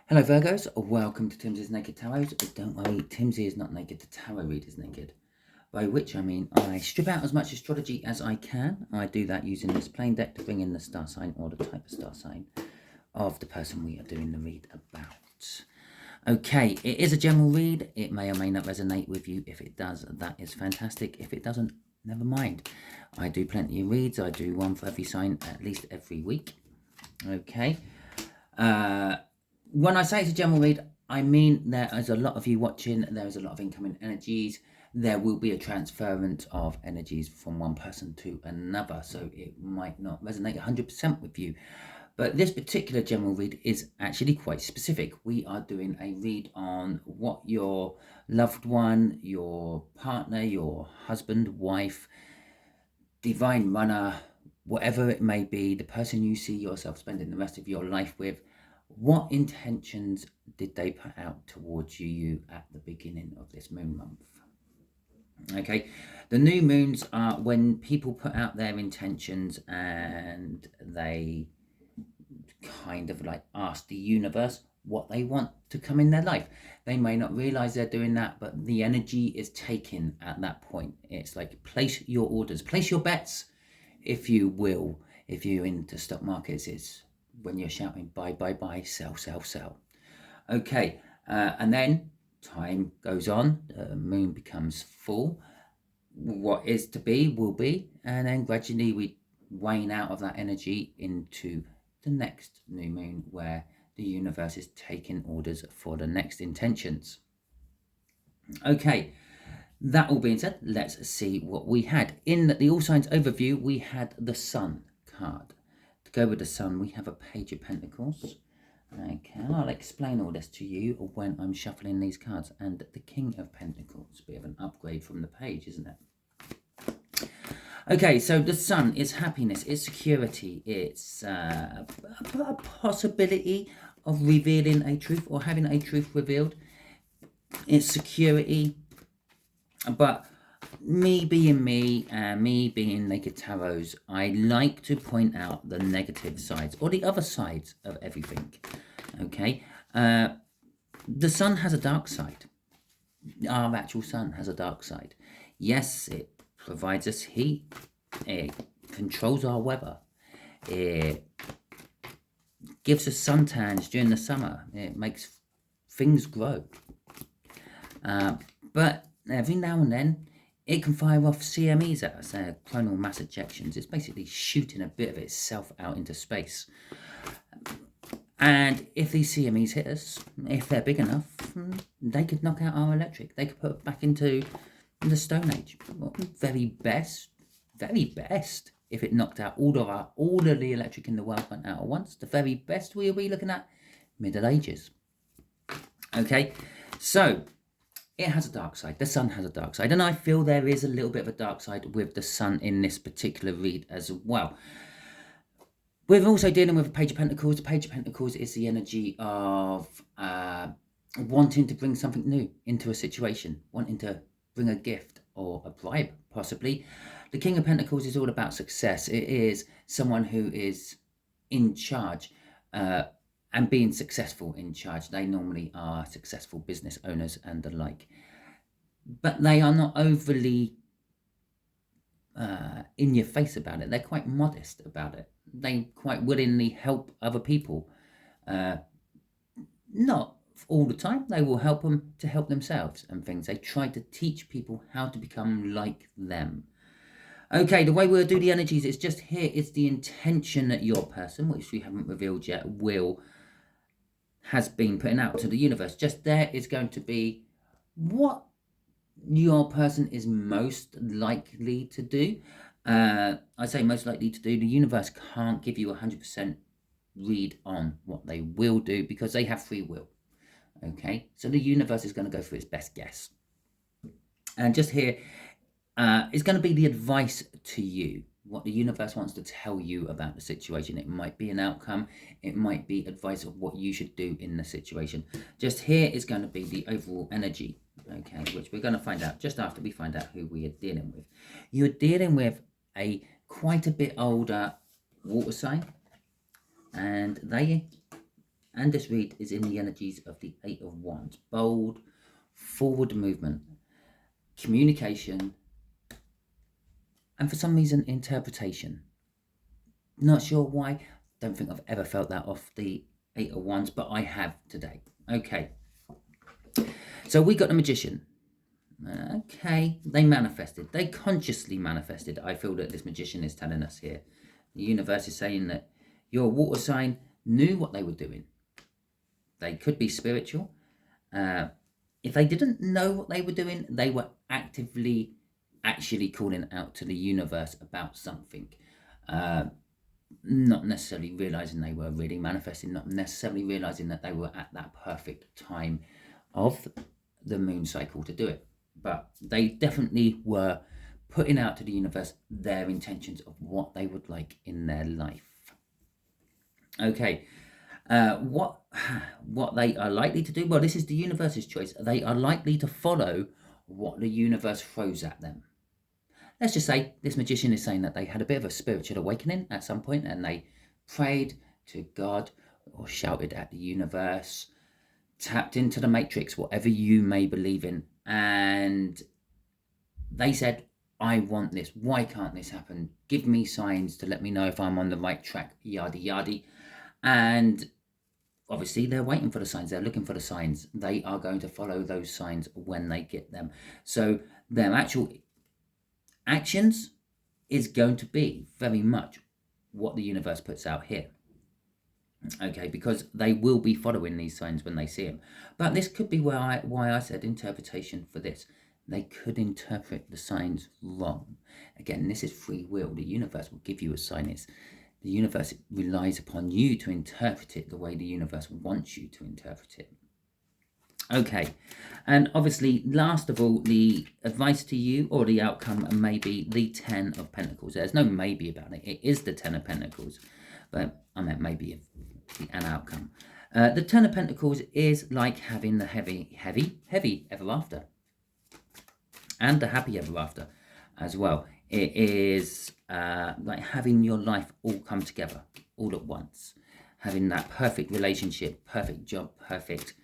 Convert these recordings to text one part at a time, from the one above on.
Hello Virgos, welcome to Timsy's Naked Tarot. Don't worry, Timsy is not naked, the tarot read is naked. By which I mean I strip out as much astrology as I can. I do that using this plain deck to bring in the star sign or the type of star sign of the person we are doing the read about. Okay, it is a general read. It may or may not resonate with you. If it does, that is fantastic. If it doesn't, never mind. I do plenty of reads. I do one for every sign at least every week. Okay. When I say it's a general read, I mean there is a lot of you watching, there is a lot of incoming energies, there will be a transference of energies from one person to another, so it might not resonate 100% with you. But this particular general read is actually quite specific. We are doing a read on what your loved one, your partner, your husband, wife, divine runner, whatever it may be, the person you see yourself spending the rest of your life with, what intentions did they put out towards you at the beginning of this moon month? Okay, the new moons are when people put out their intentions and they kind of like ask the universe what they want to come in their life. They may not realize they're doing that, but the energy is taken at that point. It's like place your orders, place your bets, if you will. If you're into stock markets, it's when you're shouting buy, buy, buy, sell, sell, sell. Okay, and then time goes on, the moon becomes full. What is to be will be, and then gradually we wane out of that energy into the next new moon, where the universe is taking orders for the next intentions. Okay, that all being said, let's see what we had. In the All Signs overview, we had the Sun card. To go with the Sun, we have a Page of Pentacles. Okay, I'll explain all this to you when I'm shuffling these cards. And the King of Pentacles, bit of an upgrade from the Page, isn't it? Okay, so the Sun is happiness, it's security, it's a possibility of revealing a truth or having a truth revealed. It's security, but me being me and me being Naked Tarots, I like to point out the negative sides or the other sides of everything. Okay, the Sun has a dark side. Our actual Sun has a dark side. Yes, it provides us heat, it controls our weather, it gives us suntans during the summer, it makes things grow. But every now and then, it can fire off CMEs at us, coronal mass ejections. It's basically shooting a bit of itself out into space. And if these CMEs hit us, if they're big enough, they could knock out our electric. They could put us back into the Stone Age. Well, very best, if it knocked out all of the electric in the world went out at once. The very best we'll be looking at Middle Ages. Okay, so it has a dark side. The Sun has a dark side, and I feel there is a little bit of a dark side with the Sun in this particular read as well. We're also dealing with a Page of Pentacles. The Page of Pentacles is the energy of wanting to bring something new into a situation, wanting to bring a gift or a bribe, possibly. The King of Pentacles is all about success. It is someone who is in charge and being successful in charge. They normally are successful business owners and the like. But they are not overly in your face about it. They're quite modest about it. They quite willingly help other people. Not all the time. They will help them to help themselves and things. They try to teach people how to become like them. Okay, the way we'll do the energies is just here. It's the intention that your person, which we haven't revealed yet, has been putting out to the universe. Just there is going to be what your person is most likely to do. I say most likely to do. The universe can't give you 100% read on what they will do because they have free will. Okay, so the universe is going to go for its best guess. And just here is going to be the advice to you, what the universe wants to tell you about the situation. It might be an outcome. It might be advice of what you should do in the situation. Just here is going to be the overall energy, okay, which we're going to find out just after we find out who we are dealing with. You're dealing with a quite a bit older water sign, and they And this read is in the energies of the Eight of Wands. Bold, forward movement, communication, and for some reason, interpretation. Not sure why. Don't think I've ever felt that off the Eight of Wands, but I have today. Okay. So we got the Magician. Okay. They manifested. They consciously manifested. I feel that this Magician is telling us here. The universe is saying that your water sign knew what they were doing. They could be spiritual. If they didn't know what they were doing, they were actively actually calling out to the universe about something. Not necessarily realizing they were really manifesting, not necessarily realizing that they were at that perfect time of the moon cycle to do it. But they definitely were putting out to the universe their intentions of what they would like in their life. Okay. What they are likely to do? Well, this is the universe's choice. They are likely to follow what the universe throws at them. Let's just say this magician is saying that they had a bit of a spiritual awakening at some point and they prayed to God or shouted at the universe, tapped into the matrix, whatever you may believe in, and they said, I want this. Why can't this happen? Give me signs to let me know if I'm on the right track, yada yada. And obviously they're waiting for the signs. They're looking for the signs. They are going to follow those signs when they get them. So their actual actions is going to be very much what the universe puts out here. Okay, because they will be following these signs when they see them. But this could be why I said interpretation for this. They could interpret the signs wrong. Again, this is free will. The universe will give you a sign. The universe relies upon you to interpret it the way the universe wants you to interpret it. Okay, and obviously, last of all, the advice to you or the outcome may be the 10 of Pentacles. There's no maybe about it. It is the 10 of Pentacles, but I meant maybe an outcome. The 10 of Pentacles is like having the heavy ever after, and the happy ever after as well. It is like having your life all come together all at once, having that perfect relationship, perfect job, perfect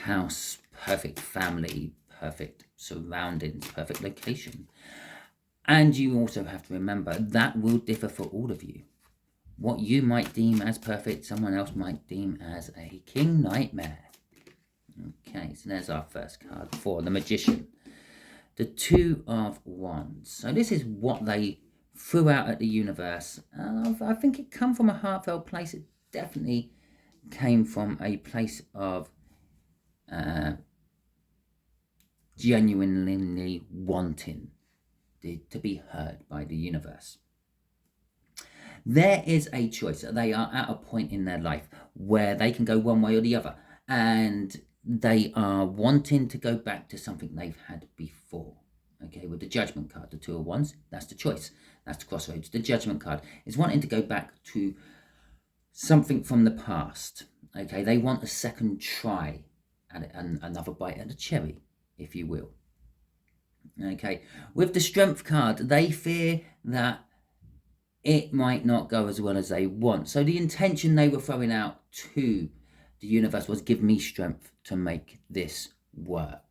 house, perfect family, perfect surroundings, perfect location. And you also have to remember that will differ for all of you. What you might deem as perfect, someone else might deem as a king nightmare. Okay, so there's our first card for the Magician. The Two of Wands. So this is what they threw out at the universe. I think it came from a heartfelt place. It definitely came from a place of genuinely wanting to be heard by the universe. There is a choice. They are at a point in their life where they can go one way or the other, and they are wanting to go back to something they've had before. Okay, with the Judgment card, the Two of Wands, that's the choice. That's the crossroads. The Judgment card is wanting to go back to something from the past. Okay, they want a second try at it, and another bite at the cherry, if you will. Okay, with the Strength card, they fear that it might not go as well as they want. So the intention they were throwing out to the universe was, give me strength to make this work.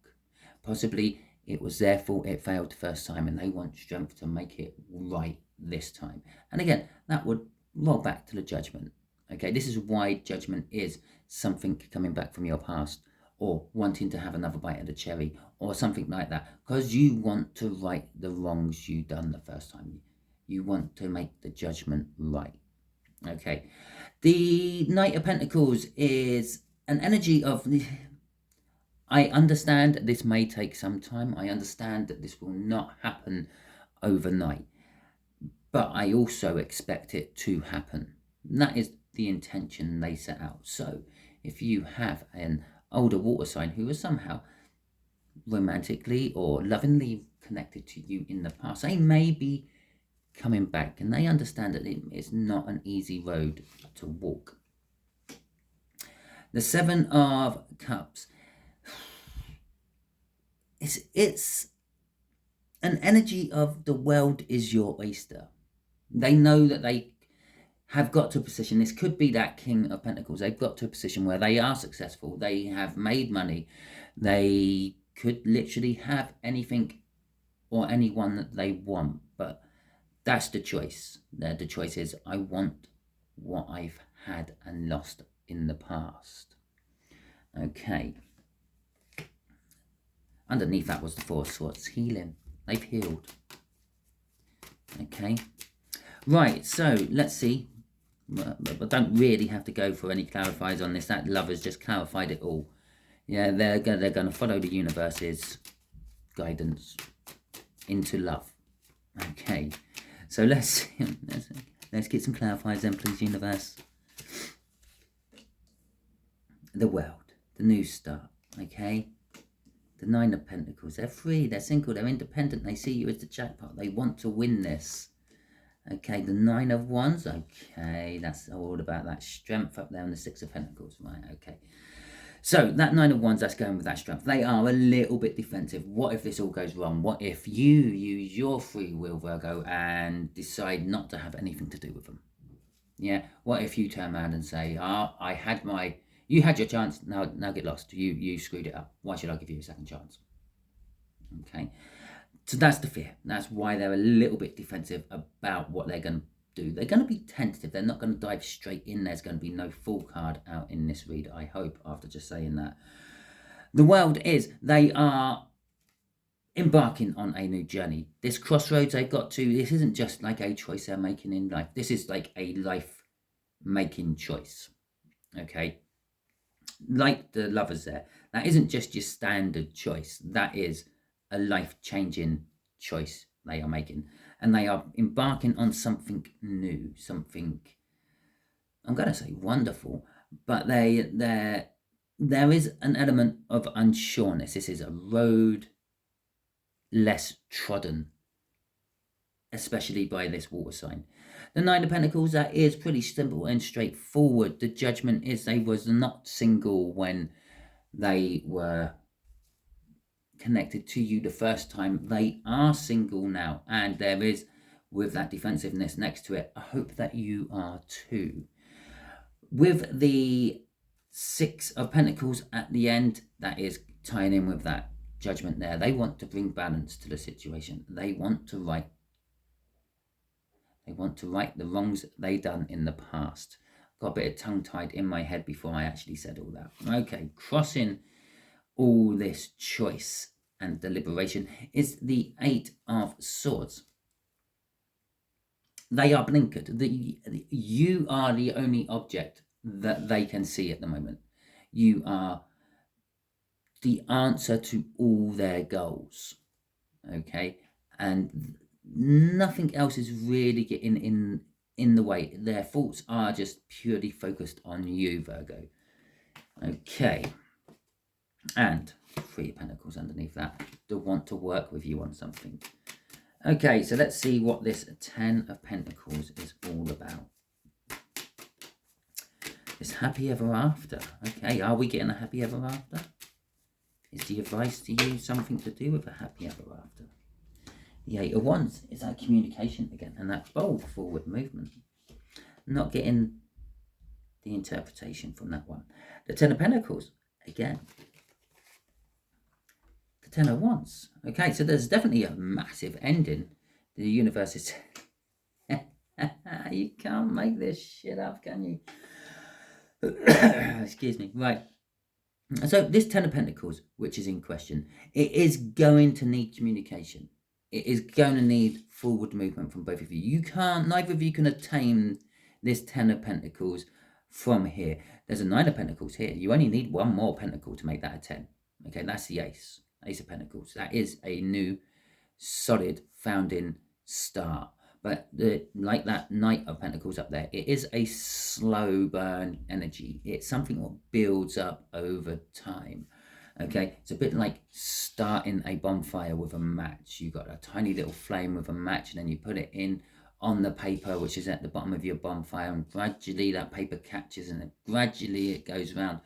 Possibly it was their fault it failed the first time and they want strength to make it right this time. And again, that would roll back to the Judgment. Okay, this is why Judgment is something coming back from your past, or wanting to have another bite of the cherry, or something like that, because you want to right the wrongs you done the first time. You want to make the Judgment right. Okay, the Knight of Pentacles is an energy of, I understand this may take some time. I understand that this will not happen overnight, but I also expect it to happen. And that is the intention they set out. So if you have an older water sign who is somehow romantically or lovingly connected to you in the past, they may be coming back, and they understand that it's not an easy road to walk. The Seven of Cups. It's an energy of the world is your oyster. They know that they have got to a position, this could be that King of Pentacles, they've got to a position where they are successful, they have made money, they could literally have anything or anyone that they want, but that's the choice. The choice is, I want what I've had and lost in the past. Okay. Underneath that was the Four of Swords, healing. They've healed. Okay. Right, so let's see. I don't really have to go for any clarifiers on this. That Lover's just clarified it all. Yeah, they're going to follow the universe's guidance into love. Okay, so let's get some clarifiers then, please, universe. The World, the new start. Okay, the Nine of Pentacles. They're free, they're single, they're independent. They see you as the jackpot. They want to win this. Okay, the Nine of Wands. Okay, that's all about that strength up there on the Six of Pentacles. Right, okay. So, that Nine of Wands, that's going with that strength. They are a little bit defensive. What if this all goes wrong? What if you use your free will, Virgo, and decide not to have anything to do with them? Yeah, what if you turn around and say, you had your chance, now get lost. You screwed it up. Why should I give you a second chance? Okay. So that's the fear. That's why they're a little bit defensive about what they're going to do. They're going to be tentative. They're not going to dive straight in. There's going to be no full card out in this read, I hope, after just saying that. The World is, they are embarking on a new journey. This crossroads they've got to, this isn't just like a choice they're making in life. This is like a life-making choice. Okay? Like the Lovers there. That isn't just your standard choice. That is a life-changing choice they are making, and they are embarking on something new, something, I'm going to say wonderful, but there is an element of unsureness. This is a road less trodden, especially by this water sign. The Nine of Pentacles, that is pretty simple and straightforward. The judgment is they was not single when they were connected to you the first time. They are single now, and there is, with that defensiveness next to it, I hope that you are too. With the Six of Pentacles at the end, that is tying in with that judgment there. They want to bring balance to the situation. They want to right the wrongs they done in the past. Got a bit of tongue-tied in my head before I actually said all that. Okay, crossing all this choice and deliberation is the Eight of Swords. They are blinkered. You are the only object that they can see at the moment. You are the answer to all their goals. Okay? And nothing else is really getting in the way. Their thoughts are just purely focused on you, Virgo. Okay. And Three of Pentacles underneath that. They want to work with you on something. Okay, so let's see what this Ten of Pentacles is all about. This happy ever after. Okay, are we getting a happy ever after? Is the advice to you something to do with a happy ever after? The Eight of Wands is that communication again, and that bold forward movement. Not getting the interpretation from that one. The Ten of Pentacles, again. The Ten of Wands. Okay, so there's definitely a massive ending. The universe is... You can't make this shit up, can you? Excuse me. Right. So this Ten of Pentacles, which is in question, it is going to need communication. It is going to need forward movement from both of you. Neither of you can attain this Ten of Pentacles from here. There's a Nine of Pentacles here. You only need one more Pentacle to make that a 10. Okay, that's the Ace of Pentacles. That is a new, solid, founding start. But like that Knight of Pentacles up there, it is a slow burn energy. It's something that builds up over time. Okay, it's a bit like starting a bonfire with a match. You've got a tiny little flame with a match, and then you put it in on the paper, which is at the bottom of your bonfire, and gradually that paper catches, and then gradually it goes around.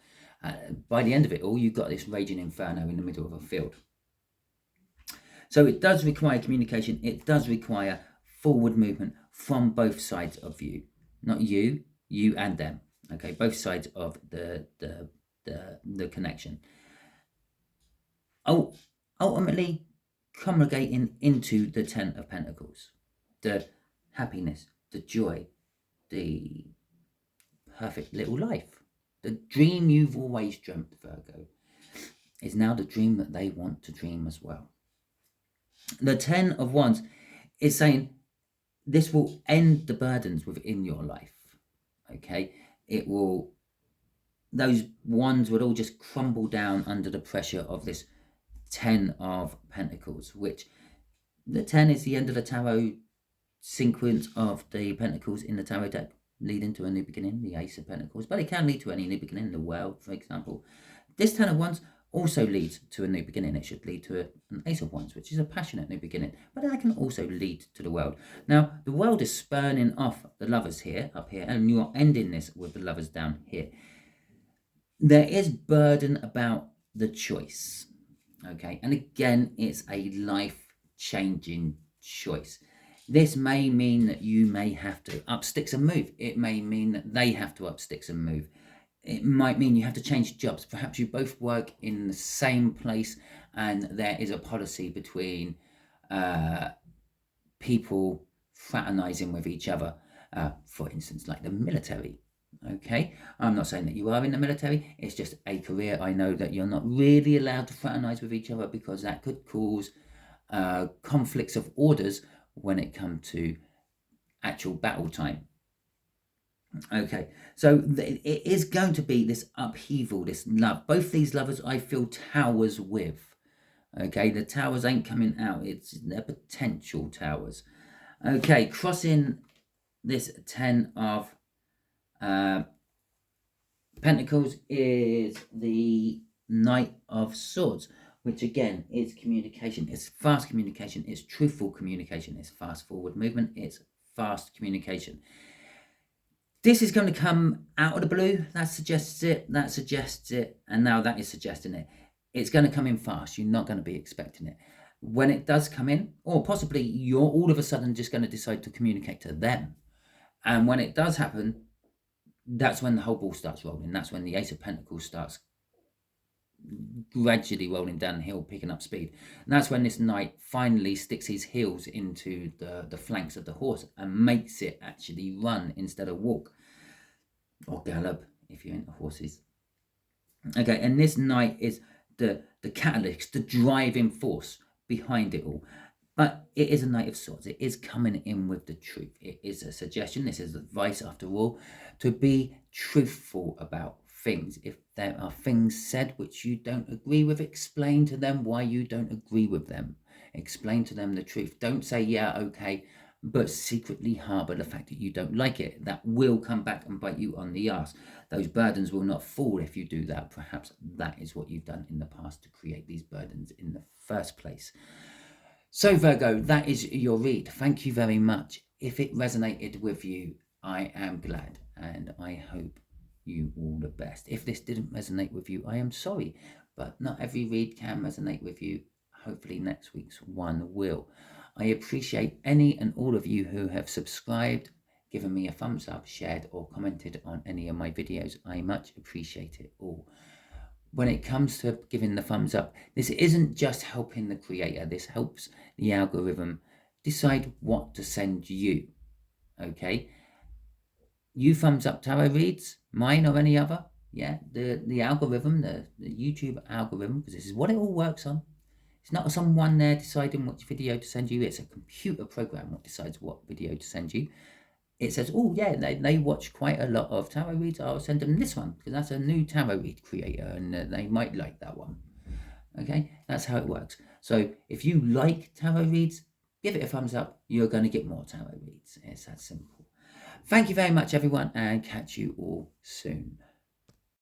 By the end of it all, you've got this raging inferno in the middle of a field. So it does require communication. It does require forward movement from both sides of you. not you and them. Okay, both sides of the connection. Ultimately, congregating into the Ten of Pentacles, the happiness, the joy, the perfect little life, the dream you've always dreamt, Virgo, is now the dream that they want to dream as well. The Ten of Wands is saying this will end the burdens within your life. Okay, it will, those wands would all just crumble down under the pressure of this Ten of Pentacles, which the 10 is the end of the tarot sequence of the pentacles in the tarot deck, leading to a new beginning, the Ace of Pentacles, but it can lead to any new beginning in the world, for example. This Ten of Wands also leads to a new beginning. It should lead to an Ace of Wands, which is a passionate new beginning, but that can also lead to the world. Now, the world is spurning off the Lovers here, up here, and you're ending this with the Lovers down here. There is burden about the choice, okay? And again, it's a life-changing choice. This may mean that you may have to up sticks and move. It may mean that they have to up sticks and move. It might mean you have to change jobs. Perhaps you both work in the same place and there is a policy between people fraternizing with each other. For instance, like the military. Okay, I'm not saying that you are in the military. It's just a career. I know that you're not really allowed to fraternize with each other because that could cause conflicts of orders when it comes to actual battle time. Okay, so it is going to be this upheaval, this love. Both these lovers I feel towers with. Okay, the towers ain't coming out. They're potential towers. Okay, crossing this Ten of Pentacles is the Knight of Swords, which again is communication. It's fast communication. It's truthful communication. It's fast forward movement. It's fast communication. This is going to come out of the blue. That suggests it. That suggests it. And now that is suggesting it. It's going to come in fast. You're not going to be expecting it. When it does come in, or possibly you're all of a sudden just going to decide to communicate to them. And when it does happen, that's when the whole ball starts rolling. That's when the Ace of Pentacles starts gradually rolling downhill, picking up speed. And that's when this knight finally sticks his heels into the flanks of the horse and makes it actually run instead of walk. Or gallop, if you're into horses. Okay, and this knight is the catalyst, the driving force behind it all. But it is a Knight of Swords. It is coming in with the truth. It is a suggestion. This is advice, after all, to be truthful about things. If there are things said which you don't agree with, explain to them why you don't agree with them. Explain to them the truth. Don't say, yeah, okay, but secretly harbour the fact that you don't like it. That will come back and bite you on the arse. Those burdens will not fall if you do that. Perhaps that is what you've done in the past to create these burdens in the first place. So Virgo, that is your read. Thank you very much. If it resonated with you, I am glad and I hope you all the best. If this didn't resonate with you, I am sorry, but not every read can resonate with you. Hopefully next week's one will. I appreciate any and all of you who have subscribed, given me a thumbs up, shared or commented on any of my videos. I much appreciate it all. When it comes to giving the thumbs up, this isn't just helping the creator. This helps the algorithm decide what to send you. Okay? You thumbs up tarot reads, mine or any other. Yeah, the algorithm, the YouTube algorithm, because this is what it all works on. It's not someone there deciding which video to send you. It's a computer program that decides what video to send you. It says, oh yeah, they watch quite a lot of tarot reads. I'll send them this one because that's a new tarot read creator and they might like that one. Okay, that's how it works. So if you like tarot reads, give it a thumbs up. You're going to get more tarot reads. It's that simple. Thank you very much, everyone, and catch you all soon.